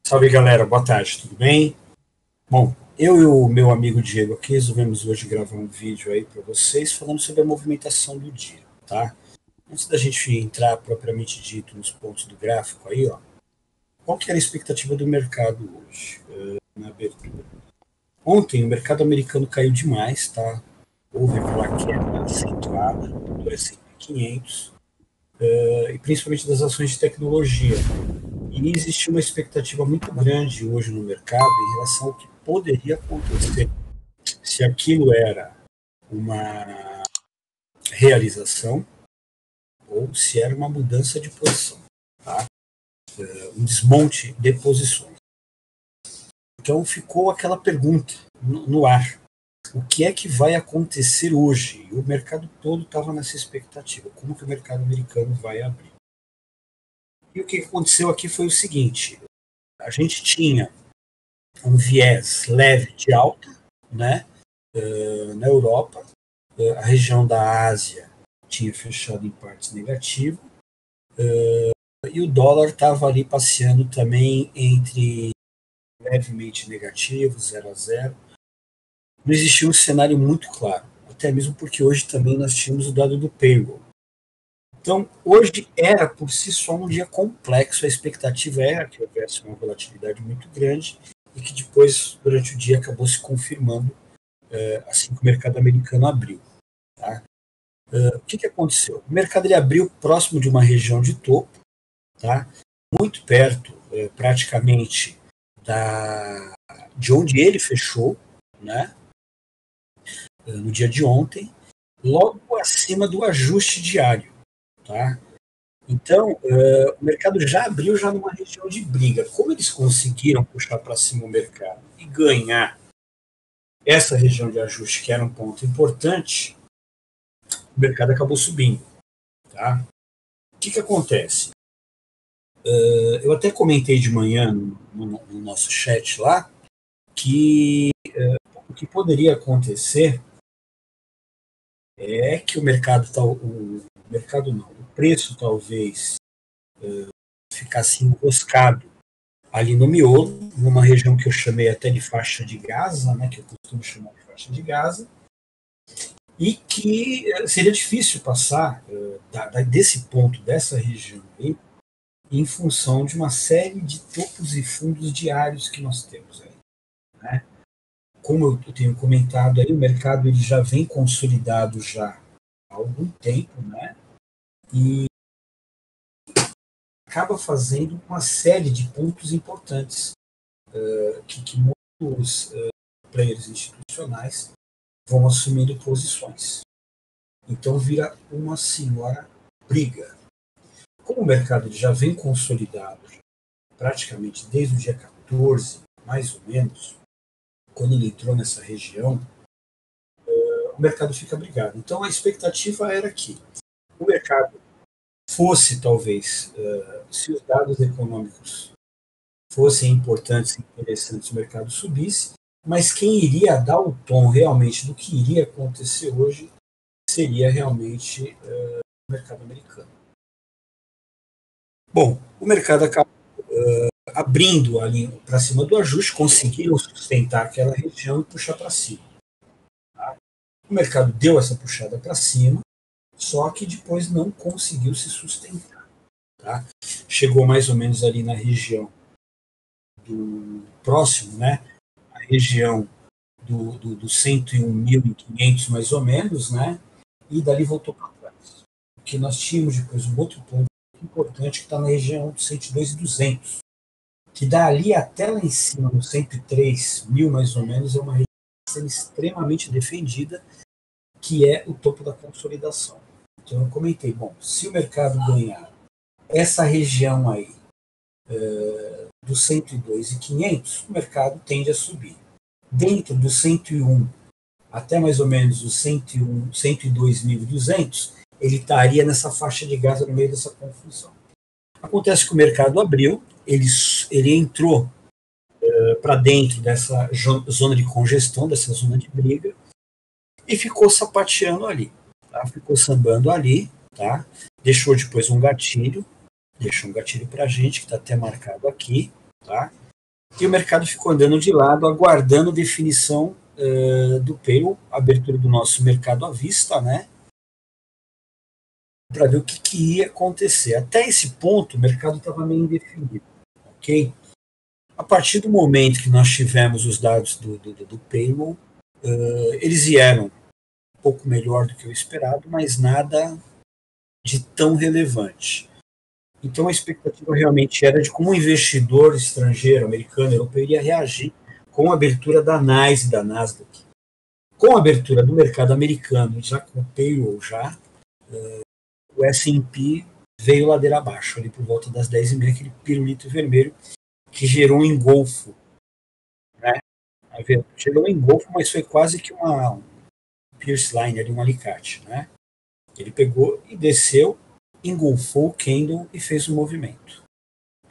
Salve, galera, boa tarde, tudo bem? Bom, eu e o meu amigo Diego aqui resolvemos hoje gravar um vídeo aí para vocês falando sobre a movimentação do dia, tá? Antes da gente entrar propriamente dito nos pontos do gráfico aí, ó, qual que era a expectativa do mercado hoje, na abertura? Ontem o mercado americano caiu demais, tá? Houve aquela queda acentuada do S&P 500, e principalmente das ações de tecnologia. E existe uma expectativa muito grande hoje no mercado em relação ao que poderia acontecer. Se aquilo era uma realização ou se era uma mudança de posição, tá? Um desmonte de posições. Então ficou aquela pergunta no ar. O que é que vai acontecer hoje? E o mercado todo estava nessa expectativa. Como que o mercado americano vai abrir? E o que aconteceu aqui foi o seguinte. A gente tinha um viés leve de alta, né? Na Europa, a região da Ásia tinha fechado em partes negativo, e o dólar estava ali passeando também entre levemente negativo, 0 a 0. Não existia um cenário muito claro, até mesmo porque hoje também nós tínhamos o dado do payroll. Então, hoje era por si só um dia complexo, a expectativa era que houvesse uma volatilidade muito grande e que depois, durante o dia, acabou se confirmando assim que o mercado americano abriu. Tá? O que aconteceu? O mercado ele abriu próximo de uma região de topo, tá? Muito perto, praticamente, de onde ele fechou, né? No dia de ontem, logo acima do ajuste diário. Tá? Então, o mercado já abriu já numa região de briga. Como eles conseguiram puxar para cima o mercado e ganhar essa região de ajuste, que era um ponto importante, o mercado acabou subindo. Tá? O que acontece? Eu até comentei de manhã no nosso chat lá que o que poderia acontecer é que o mercado não, o preço talvez ficasse enroscado ali no miolo, numa região que eu chamei até de faixa de Gaza, né, que eu costumo chamar de faixa de Gaza, e que seria difícil passar desse ponto, dessa região aí, em função de uma série de topos e fundos diários que nós temos aí. Né? Como eu tenho comentado aí, o mercado ele já vem consolidado já há algum tempo, né? E acaba fazendo uma série de pontos importantes que muitos players institucionais vão assumindo posições. Então vira uma senhora briga. Como o mercado já vem consolidado praticamente desde o dia 14, mais ou menos, quando ele entrou nessa região, o mercado fica brigado. Então a expectativa era que o mercado fosse, talvez, se os dados econômicos fossem importantes e interessantes, o mercado subisse, mas quem iria dar o tom realmente do que iria acontecer hoje seria realmente o mercado americano. Bom, o mercado acabou abrindo ali para cima do ajuste, conseguiram sustentar aquela região e puxar para cima. Tá? O mercado deu essa puxada para cima, só que depois não conseguiu se sustentar. Tá? Chegou mais ou menos ali na região do próximo, né? A região do 101.500 mais ou menos, né? E dali voltou para trás. Porque nós tínhamos depois um outro ponto importante que está na região dos 102.200, que dali até lá em cima, no 103.000 mais ou menos, é uma região sendo extremamente defendida, que é o topo da consolidação. Então eu comentei, bom, se o mercado ganhar essa região aí dos 102.500, o mercado tende a subir. Dentro do 101 até mais ou menos os 102.200, ele estaria nessa faixa de Gaza no meio dessa confusão. Acontece que o mercado abriu, ele entrou para dentro dessa zona de congestão, dessa zona de briga, e ficou sapateando ali, tá? Ficou sambando ali, tá? Deixou depois um gatilho, deixou um gatilho para a gente, que está até marcado aqui, tá? E o mercado ficou andando de lado, aguardando definição do payroll, abertura do nosso mercado à vista, né? Para ver o que ia acontecer. Até esse ponto, o mercado estava meio indefinido, ok? A partir do momento que nós tivemos os dados do payroll, eles vieram um pouco melhor do que o esperado, mas nada de tão relevante. Então a expectativa realmente era de como um investidor estrangeiro, americano, europeu, iria reagir com a abertura da NYSE e da Nasdaq. Com a abertura do mercado americano, já com o payroll já, o S&P veio ladeira abaixo, ali por volta das 10h30, aquele pirulito vermelho que gerou um engolfo. Né? Gerou um engolfo, mas foi quase que um pierce line, ali, um alicate. Né? Ele pegou e desceu, engolfou o candle e fez um movimento.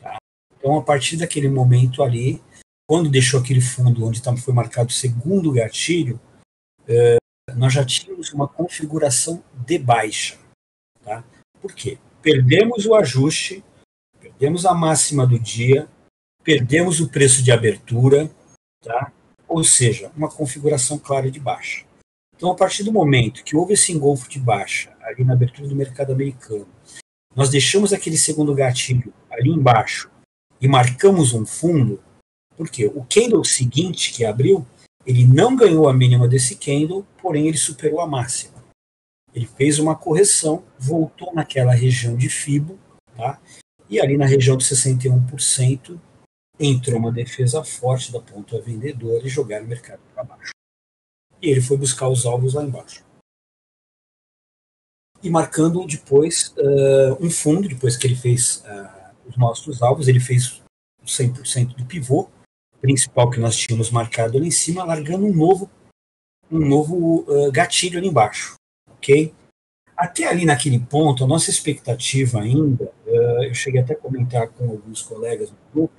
Tá? Então, a partir daquele momento ali, quando deixou aquele fundo onde foi marcado o segundo gatilho, nós já tínhamos uma configuração de baixa. Tá? Por quê? Perdemos o ajuste, perdemos a máxima do dia, perdemos o preço de abertura, tá? Ou seja, uma configuração clara de baixa. Então, a partir do momento que houve esse engolfo de baixa ali na abertura do mercado americano, nós deixamos aquele segundo gatilho ali embaixo e marcamos um fundo, porque o candle seguinte que abriu, ele não ganhou a mínima desse candle, porém ele superou a máxima. Ele fez uma correção, voltou naquela região de FIBO, tá? E ali na região de 61%, entrou uma defesa forte da ponta vendedora e jogaram o mercado para baixo. E ele foi buscar os alvos lá embaixo. E marcando depois um fundo, depois que ele fez os nossos alvos, ele fez 100% do pivô principal que nós tínhamos marcado ali em cima, largando um novo gatilho ali embaixo. Ok? Até ali naquele ponto, a nossa expectativa ainda, eu cheguei até a comentar com alguns colegas no grupo,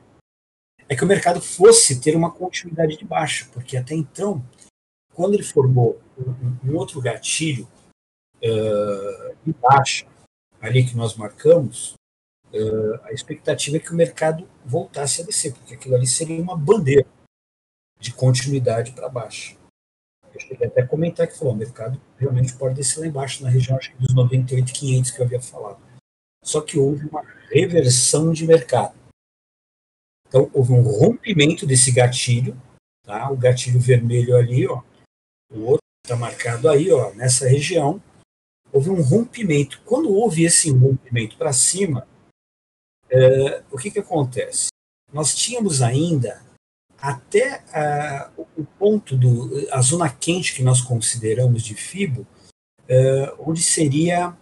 é que o mercado fosse ter uma continuidade de baixa, porque até então, quando ele formou um outro gatilho de baixa, ali que nós marcamos, a expectativa é que o mercado voltasse a descer, porque aquilo ali seria uma bandeira de continuidade para baixo. Eu cheguei até a comentar que falou, o mercado realmente pode descer lá embaixo, na região acho que dos 98.500 que eu havia falado. Só que houve uma reversão de mercado. Então, houve um rompimento desse gatilho, tá? O gatilho vermelho ali, ó, o outro está marcado aí, ó, nessa região. Houve um rompimento. Quando houve esse rompimento para cima, o que acontece? Nós tínhamos ainda até o ponto a zona quente que nós consideramos de FIBO, onde seria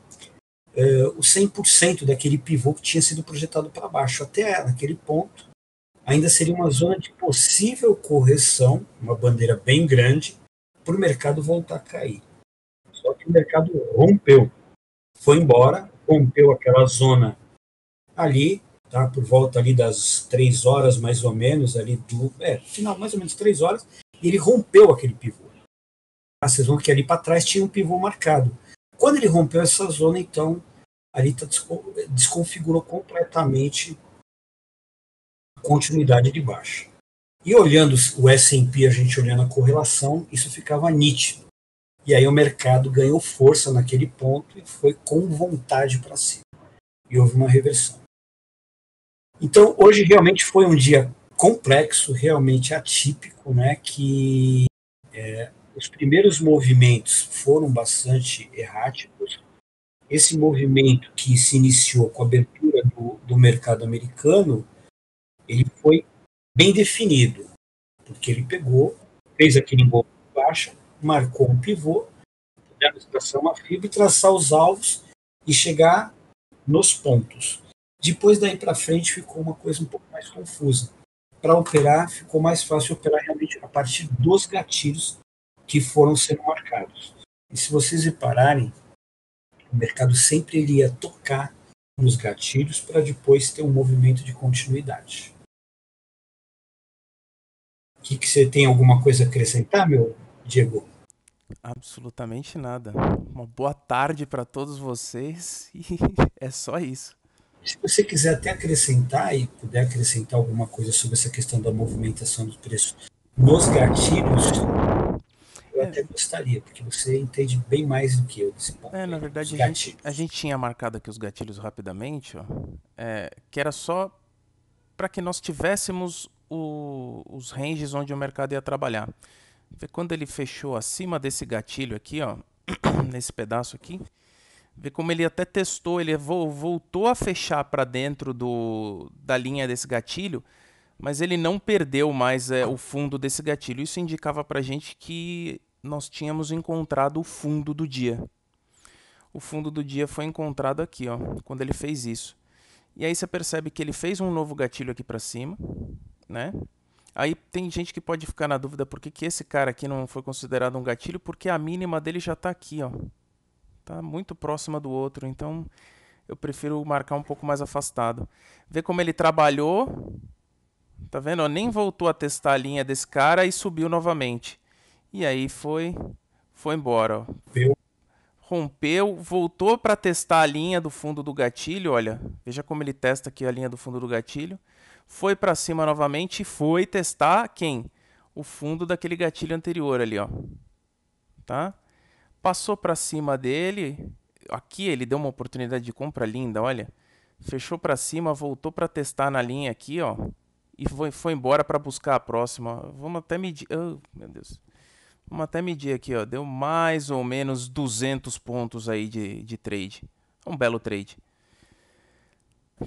o 100% daquele pivô que tinha sido projetado para baixo. Até naquele ponto, ainda seria uma zona de possível correção, uma bandeira bem grande, para o mercado voltar a cair. Só que o mercado rompeu, foi embora, rompeu aquela zona ali, tá, por volta ali das 3 horas, mais ou menos, ali final, mais ou menos 3 horas, e ele rompeu aquele pivô. Vocês vão que ali para trás tinha um pivô marcado. Quando ele rompeu essa zona, então, ali desconfigurou completamente a continuidade de baixa. E olhando o S&P, a gente olhando a correlação, isso ficava nítido. E aí o mercado ganhou força naquele ponto e foi com vontade para cima. E houve uma reversão. Então, hoje realmente foi um dia complexo, realmente atípico, né, que os primeiros movimentos foram bastante erráticos. Esse movimento que se iniciou com a abertura do mercado americano, ele foi bem definido, porque ele pegou, fez aquele engolfo de baixa, marcou um pivô, traçar uma fibra e traçar os alvos e chegar nos pontos. Depois daí para frente ficou uma coisa um pouco mais confusa. Para operar, ficou mais fácil operar realmente a partir dos gatilhos que foram sendo marcados. E se vocês repararem, o mercado sempre iria tocar nos gatilhos para depois ter um movimento de continuidade. Que você tem alguma coisa a acrescentar, meu Diego? Absolutamente nada. Uma boa tarde para todos vocês e é só isso. Se você quiser até acrescentar e puder acrescentar alguma coisa sobre essa questão da movimentação dos preços nos gatilhos, eu É, até gostaria, porque você entende bem mais do que eu desse ponto na aí, dos verdade, a gatilhos. gente tinha marcado aqui os gatilhos rapidamente, ó, que era só para que nós tivéssemos os ranges onde o mercado ia trabalhar. Vê quando ele fechou acima desse gatilho aqui, ó, nesse pedaço aqui, vê como ele até testou, ele voltou a fechar para dentro da linha desse gatilho, mas ele não perdeu mais o fundo desse gatilho. Isso indicava para a gente que nós tínhamos encontrado o fundo do dia. O fundo do dia foi encontrado aqui, ó, quando ele fez isso. E aí você percebe que ele fez um novo gatilho aqui para cima, né? Aí tem gente que pode ficar na dúvida por que esse cara aqui não foi considerado um gatilho, porque a mínima dele já está aqui, ó. Tá muito próxima do outro, então eu prefiro marcar um pouco mais afastado. Vê como ele trabalhou, tá vendo? Ó, nem voltou a testar a linha desse cara e subiu novamente. E aí foi embora, ó. Eu, Rompeu, voltou para testar a linha do fundo do gatilho, olha, veja como ele testa aqui a linha do fundo do gatilho. Foi para cima novamente e foi testar quem? O fundo daquele gatilho anterior ali, ó. Tá? Passou para cima dele, aqui ele deu uma oportunidade de compra linda, olha. Fechou para cima, voltou para testar na linha aqui, ó, e foi embora para buscar a próxima. Vamos até medir, oh, meu Deus. Vamos até medir aqui, ó. Deu mais ou menos 200 pontos aí de trade. Um belo trade,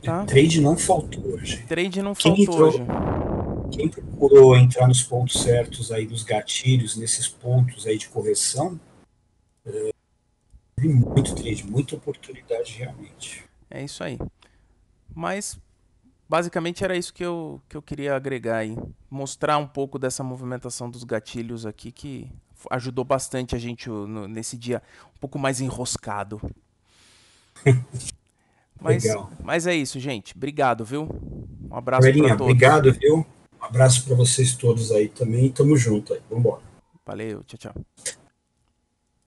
tá? trade não faltou hoje. Trade não Quem faltou hoje. entrou, quem procurou entrar nos pontos certos aí dos gatilhos, nesses pontos aí de correção, teve muito trade, muita oportunidade realmente. É isso aí. Mas basicamente era isso que eu queria agregar aí. Mostrar um pouco dessa movimentação dos gatilhos aqui que ajudou bastante a gente nesse dia um pouco mais enroscado. Legal. Mas é isso, gente. Obrigado, viu? Um abraço para Aurelinha, todos. obrigado, viu? Um abraço para vocês todos aí também. Tamo junto aí. Vambora. Valeu, tchau, tchau.